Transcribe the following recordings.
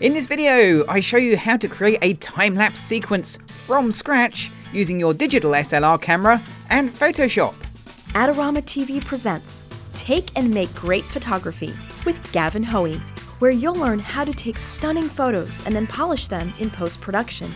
In this video, I show you how to create a time-lapse sequence from scratch using your digital SLR camera and Photoshop. Adoramatv presents Take and Make Great Photography with Gavin, where you'll learn how to take stunning photos and then polish them in post-production.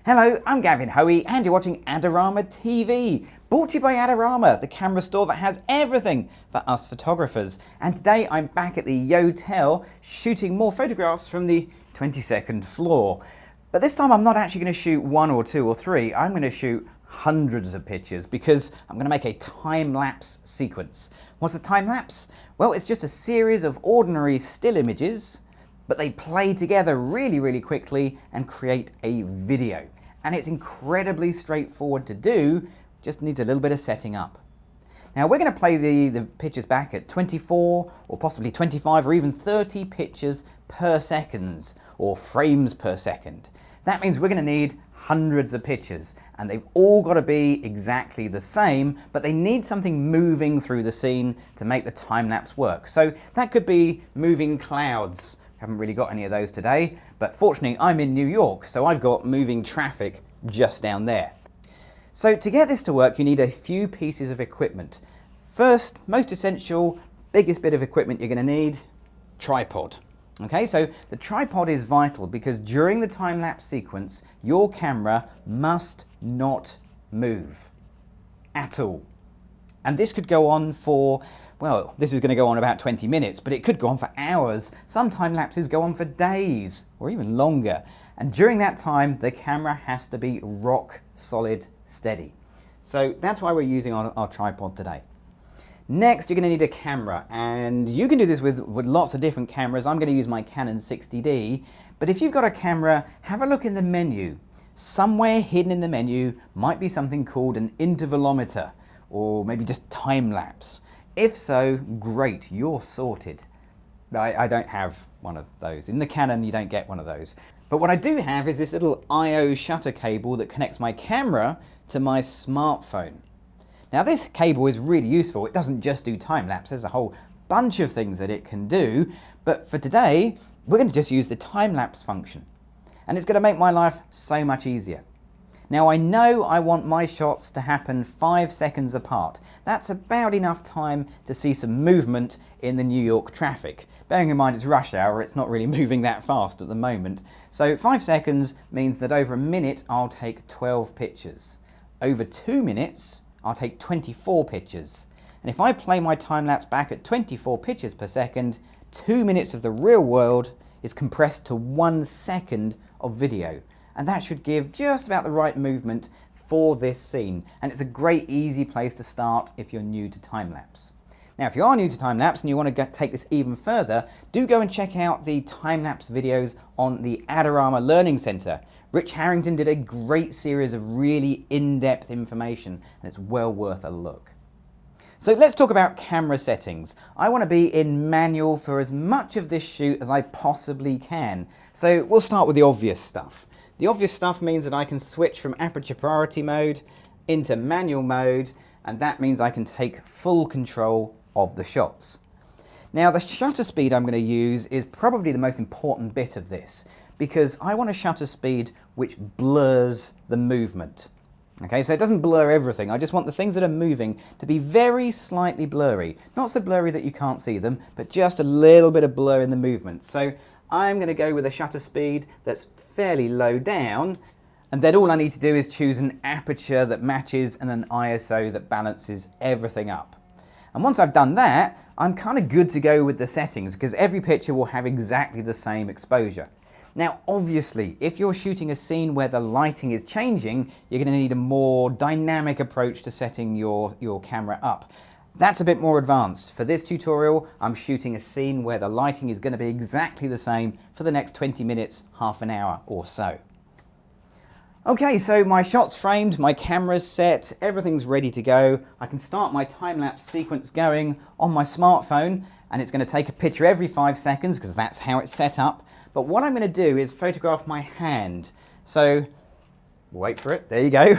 Hello, I'm Gavin and you're watching Adoramatv, brought to you by Adorama, the camera store that has everything for us photographers. And today I'm back at the Yotel shooting more photographs from the 22nd floor. But this time I'm not actually going to shoot one or two or three, I'm going to shoot hundreds of pictures because I'm going to make a time-lapse sequence. What's a time-lapse? Well, it's just a series of ordinary still images, but they play together really quickly and create a video. And it's incredibly straightforward to do, just needs a little bit of setting up. Now we're going to play the pictures back at 24 or possibly 25 or even 30 pictures per second, or frames per second. That means we're going to need hundreds of pictures, and they've all got to be exactly the same, but they need something moving through the scene to make the time-lapse work. So that could be moving clouds. Haven't really got any of those today, but fortunately I'm in New York, so I've got moving traffic just down there. So to get this to work, you need a few pieces of equipment. First, most essential, biggest bit of equipment you're going to need, tripod. Okay, so the tripod is vital because during the time-lapse sequence, your camera must not move at all. And this could go on for, well, this is going to go on about 20 minutes, but it could go on for hours. Some time lapses go on for days or even longer. And during that time, the camera has to be rock solid steady. So that's why we're using our tripod today. Next, you're going to need a camera, and you can do this with lots of different cameras. I'm going to use my Canon 60D, but if you've got a camera, have a look in the menu. Somewhere hidden in the menu might be something called an intervalometer, or maybe just time-lapse. If so, great, you're sorted. I don't have one of those. In the Canon, you don't get one of those. But what I do have is this little I/O shutter cable that connects my camera to my smartphone. Now this cable is really useful. It doesn't just do time-lapse, there's a whole bunch of things that it can do. But for today, we're going to just use the time-lapse function. And it's going to make my life so much easier. Now I know I want my shots to happen 5 seconds apart. That's about enough time to see some movement in the New York traffic. Bearing in mind it's rush hour, it's not really moving that fast at the moment. So 5 seconds means that over a minute I'll take 12 pictures. Over 2 minutes I'll take 24 pictures. And if I play my time-lapse back at 24 pictures per second, 2 minutes of the real world is compressed to 1 second of video. And that should give just about the right movement for this scene. And it's a great, easy place to start if you're new to time-lapse. Now, if you are new to time-lapse and you want to take this even further, do go and check out the time-lapse videos on the Adorama Learning Center. Rich Harrington did a great series of really in-depth information, and it's well worth a look. So let's talk about camera settings. I want to be in manual for as much of this shoot as I possibly can. So we'll start with the obvious stuff. The obvious stuff means that I can switch from aperture priority mode into manual mode, and that means I can take full control of the shots. Now the shutter speed I'm going to use is probably the most important bit of this, because I want a shutter speed which blurs the movement. Okay, so it doesn't blur everything, I just want the things that are moving to be very slightly blurry. Not so blurry that you can't see them, but just a little bit of blur in the movement. So I'm going to go with a shutter speed that's fairly low down, and then all I need to do is choose an aperture that matches and an ISO that balances everything up. And once I've done that, I'm kind of good to go with the settings because every picture will have exactly the same exposure. Now obviously, if you're shooting a scene where the lighting is changing, you're going to need a more dynamic approach to setting your camera up. That's a bit more advanced. For this tutorial, I'm shooting a scene where the lighting is going to be exactly the same for the next 20 minutes, half an hour or so. Okay, so my shot's framed, my camera's set, everything's ready to go. I can start my time-lapse sequence going on my smartphone, and it's going to take a picture every 5 seconds because that's how it's set up. But what I'm going to do is photograph my hand. So wait for it, there you go.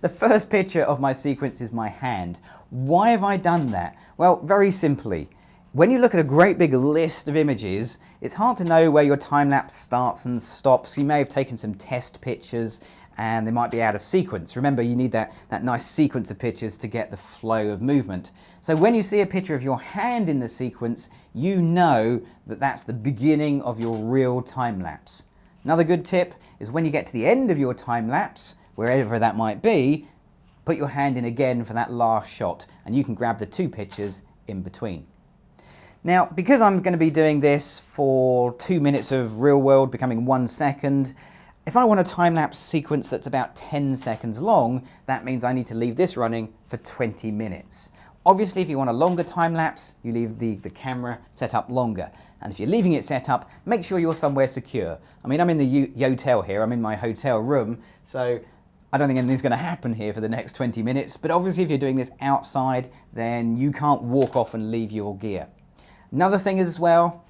The first picture of my sequence is my hand. Why have I done that? Well, very simply, When you look at a great big list of images, it's hard to know where your time-lapse starts and stops. You may have taken some test pictures and they might be out of sequence. Remember, you need that nice sequence of pictures to get the flow of movement. So when you see a picture of your hand in the sequence, you know that that's the beginning of your real time-lapse. Another good tip is when you get to the end of your time-lapse, wherever that might be, put your hand in again for that last shot and you can grab the two pictures in between. Now, because I'm going to be doing this for 2 minutes of real world becoming 1 second, if I want a time-lapse sequence that's about 10 seconds long, that means I need to leave this running for 20 minutes. Obviously, if you want a longer time-lapse, you leave the camera set up longer. And if you're leaving it set up, make sure you're somewhere secure. I mean, I'm in the hotel here, I'm in my hotel room, so I don't think anything's going to happen here for the next 20 minutes, but obviously if you're doing this outside, then you can't walk off and leave your gear. Another thing as well,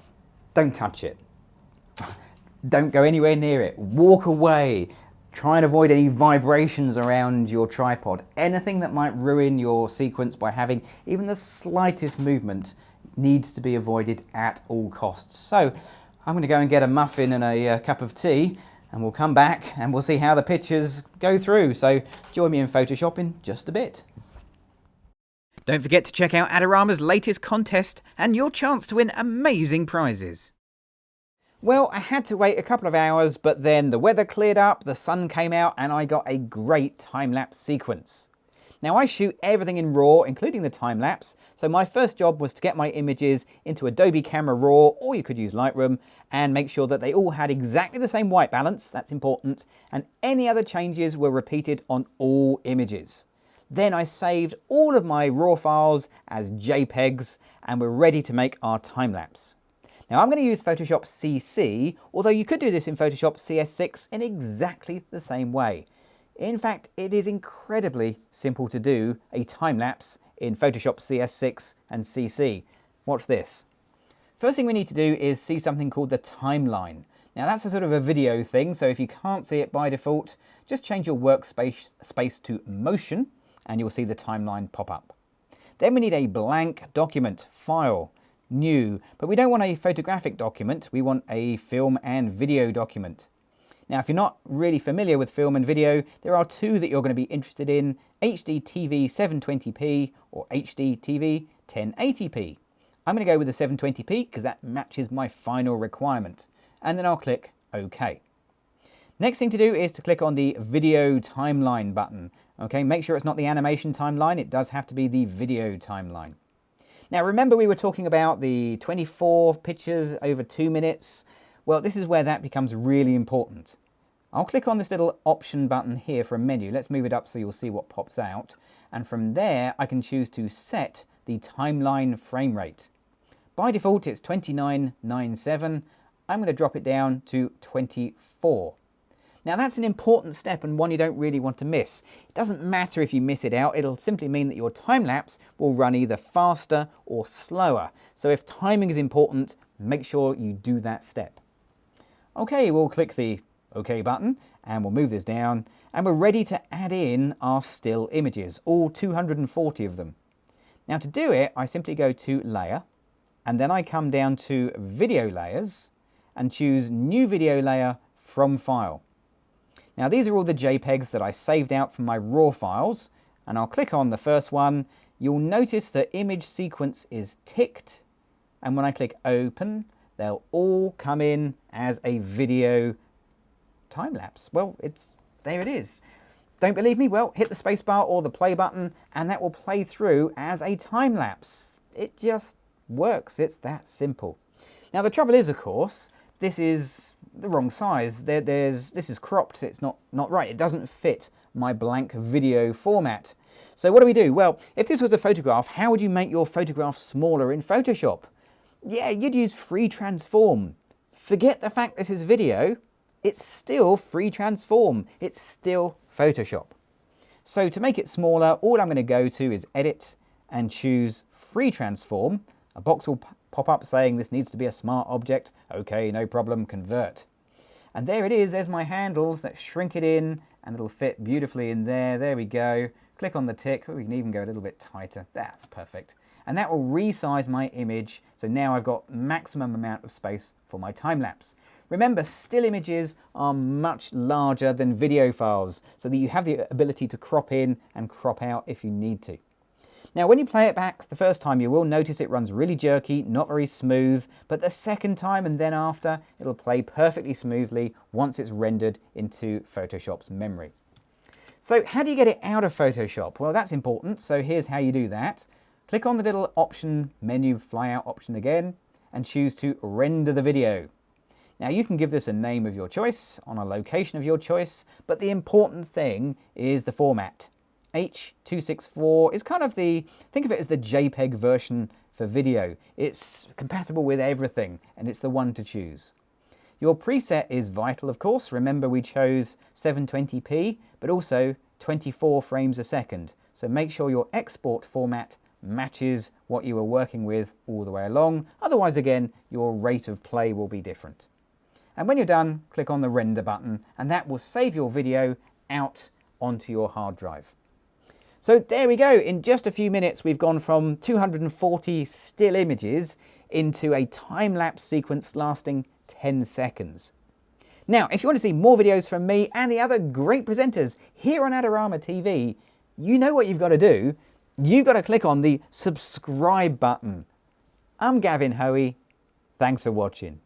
don't touch it. Don't go anywhere near it. Walk away. Try and avoid any vibrations around your tripod. Anything that might ruin your sequence by having even the slightest movement needs to be avoided at all costs. So I'm going to go and get a muffin and a cup of tea, and we'll come back and we'll see how the pictures go through. So join me in Photoshop in just a bit. Don't forget to check out Adorama's latest contest and your chance to win amazing prizes. Well, I had to wait a couple of hours, but then the weather cleared up, the sun came out, and I got a great time-lapse sequence. Now I shoot everything in RAW, including the time-lapse, so my first job was to get my images into Adobe Camera Raw, or you could use Lightroom, and make sure that they all had exactly the same white balance, that's important, and any other changes were repeated on all images. Then I saved all of my RAW files as JPEGs, and we're ready to make our time-lapse. Now I'm going to use Photoshop CC, although you could do this in Photoshop CS6 in exactly the same way. In fact, it is incredibly simple to do a time-lapse in Photoshop CS6 and CC. Watch this. First thing we need to do is see something called the timeline. Now that's a sort of a video thing, so if you can't see it by default, just change your workspace to motion and you'll see the timeline pop up. Then we need a blank document, file, new, but we don't want a photographic document, we want a film and video document. Now, if you're not really familiar with film and video, there are two that you're going to be interested in, HDTV 720p or HDTV 1080p. I'm going to go with the 720p because that matches my final requirement. And then I'll click OK. Next thing to do is to click on the video timeline button. Okay, make sure it's not the animation timeline, it does have to be the video timeline. Now remember we were talking about the 24 pictures over 2 minutes? Well, this is where that becomes really important. I'll click on this little option button here for a menu. Let's move it up so you'll see what pops out. And from there I can choose to set the timeline frame rate. By default it's 2997. I'm going to drop it down to 24. Now that's an important step and one you don't really want to miss. It doesn't matter if you miss it out, it'll simply mean that your time-lapse will run either faster or slower. So if timing is important, make sure you do that step. Okay, we'll click the OK button and we'll move this down and we're ready to add in our still images, all 240 of them. Now to do it, I simply go to Layer and then I come down to Video Layers and choose New Video Layer from File. Now these are all the JPEGs that I saved out from my RAW files, and I'll click on the first one. You'll notice the image sequence is ticked, and when I click Open, they'll all come in as a video time-lapse. Well, there it is. Don't believe me? Well, hit the spacebar or the play button, and that will play through as a time-lapse. It just works. It's that simple. Now the trouble is, of course, this is the wrong size. This is cropped, it's not right. It doesn't fit my blank video format. So what do? Well, if this was a photograph, how would you make your photograph smaller in Photoshop? Yeah, you'd use free transform. Forget the fact this is video, it's still free transform. It's still Photoshop. So to make it smaller, all I'm going to go to is Edit and choose Free Transform. A box will pop up saying this needs to be a smart object. Okay, no problem, convert. And there it is, there's my handles that shrink it in and it'll fit beautifully in there. There we go. Click on the tick. Oh, we can even go a little bit tighter. That's perfect. and that will resize my image, so now I've got maximum amount of space for my time lapse. Remember, still images are much larger than video files, so that you have the ability to crop in and crop out if you need to. Now, when you play it back the first time, you will notice it runs really jerky, not very smooth, but the second time and then after, it'll play perfectly smoothly once it's rendered into Photoshop's memory. So how do you get it out of Photoshop? Well, that's important, so here's how you do that. Click on the little option menu, flyout option again, and choose to render the video. Now, you can give this a name of your choice, on a location of your choice, but the important thing is the format. H.264 is kind of think of it as the JPEG version for video. It's compatible with everything, and it's the one to choose. Your preset is vital, of course. Remember, we chose 720p, but also 24 frames a second. So make sure your export format matches what you were working with all the way along. Otherwise, again, your rate of play will be different. And when you're done, click on the render button, and that will save your video out onto your hard drive. So there we go. In just a few minutes, we've gone from 240 still images into a time-lapse sequence lasting 10 seconds. Now, if you want to see more videos from me and the other great presenters here on Adorama TV, you know what you've got to do. You've got to click on the subscribe button. I'm Gavin Hoey. Thanks for watching.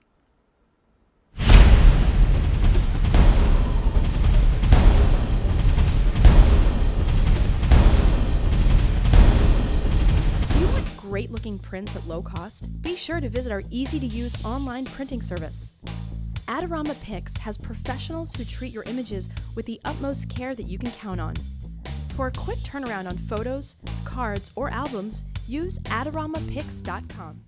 Great looking prints at low cost? Be sure to visit our easy to use online printing service. Adorama Pix has professionals who treat your images with the utmost care that you can count on. For a quick turnaround on photos, cards, or albums, use adoramatv.com.